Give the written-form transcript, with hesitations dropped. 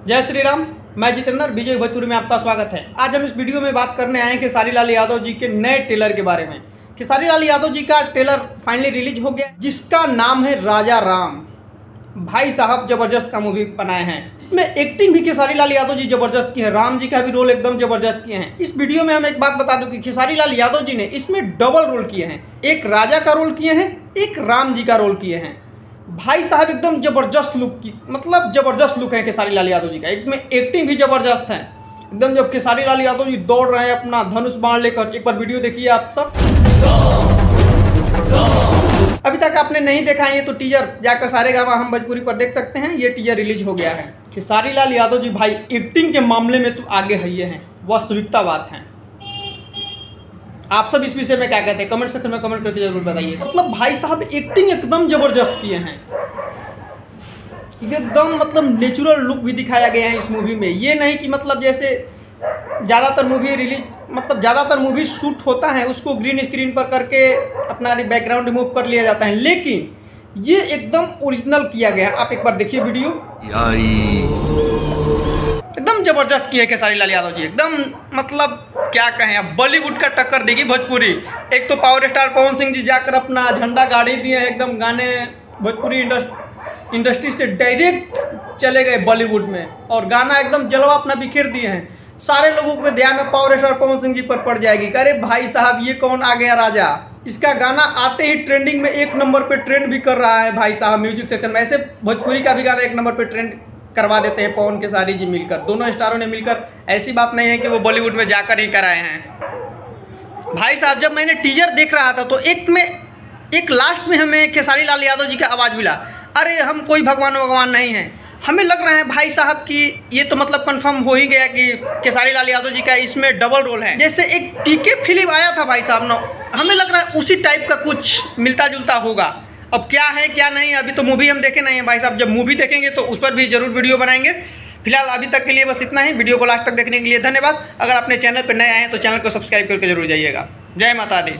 जय श्री राम। मैं जितेंद्र विजय भोजपुरी में आपका स्वागत है। आज हम इस वीडियो में बात करने आए हैं खेसारी लाल यादव जी के नए ट्रेलर के बारे में। खेसारी लाल यादव जी का ट्रेलर फाइनली रिलीज हो गया, जिसका नाम है राजा राम। भाई साहब जबरदस्त का मूवी बनाए हैं। इसमें एक्टिंग भी खेसारी लाल यादव जी जबरदस्त की है, राम जी का भी रोल एकदम जबरदस्त किए हैं। इस वीडियो में हम एक बात बता दूं कि खेसारी लाल यादव जी ने इसमें डबल रोल किए हैं, एक राजा का रोल किए हैं, एक राम जी का रोल किए हैं। भाई साहब एकदम जबरदस्त लुक की, मतलब जबरदस्त लुक है खेसारी लाल यादव जी का। एक में एक्टिंग भी जबरदस्त है एकदम। जब खेसारी लाल यादव जी दौड़ रहे हैं अपना धनुष बाण लेकर, एक बार वीडियो देखिए आप सब। अभी तक आपने नहीं देखा है ये तो टीजर जाकर सारेगामा हम भोजपुरी पर देख सकते हैं। ये टीजर रिलीज हो गया है। खेसारी लाल यादव जी भाई एक्टिंग के मामले में तो आगे है, ये हैं वास्तविकता बात है। आप सब इस विषय में क्या कहते हैं कमेंट सेक्शन में कमेंट करके जरूर बताइए। मतलब भाई साहब एक्टिंग एकदम जबरदस्त किए हैं, एकदम मतलब नेचुरल लुक भी दिखाया गया है इस मूवी में। ये नहीं कि मतलब जैसे ज़्यादातर मूवी शूट होता है उसको ग्रीन स्क्रीन पर करके अपना बैकग्राउंड रिमूव कर लिया जाता है, लेकिन ये एकदम ओरिजिनल किया गया है। आप एक बार देखिए वीडियो, एकदम जबरदस्त की है खेसारी लाल यादव जी। एकदम मतलब क्या कहें, अब बॉलीवुड का टक्कर देगी भोजपुरी। एक तो पावर स्टार पवन सिंह जी जाकर अपना झंडा गाड़ी दिए हैं, एकदम गाने भोजपुरी इंडस्ट्री से डायरेक्ट चले गए बॉलीवुड में, और गाना एकदम जलवा अपना बिखेर दिए हैं। सारे लोगों के ध्यान में पावर स्टार पवन सिंह जी पर पड़ जाएगी। अरे भाई साहब ये कौन आ गया राजा। इसका गाना आते ही ट्रेंडिंग में 1 नंबर पे ट्रेंड भी कर रहा है भाई साहब म्यूजिक सेक्शन में। ऐसे भोजपुरी का भी गाना 1 नंबर पे ट्रेंड करवा देते हैं पवन खेसारी जी मिलकर, दोनों स्टारों ने मिलकर। ऐसी बात नहीं है कि वो बॉलीवुड में जाकर ही कराए हैं। भाई साहब जब मैंने टीजर देख रहा था तो एक लास्ट में हमें खेसारी लाल यादव जी का आवाज़ मिला, अरे हम कोई भगवान नहीं हैं। हमें लग रहा है भाई साहब कि ये तो मतलब कंफर्म हो ही गया कि खेसारी लाल यादव जी का इसमें डबल रोल है। जैसे एक पीके फिल्म आया था भाई साहब ना, हमें लग रहा है उसी टाइप का कुछ मिलता जुलता होगा। अब क्या है क्या नहीं, अभी तो मूवी हम देखे नहीं है भाई साहब। जब मूवी देखेंगे तो उस पर भी जरूर वीडियो बनाएंगे। फिलहाल अभी तक के लिए बस इतना ही। वीडियो को लास्ट तक देखने के लिए धन्यवाद। अगर अपने चैनल पर नए आए हैं तो चैनल को सब्सक्राइब करके जरूर जाइएगा। जय माता दी।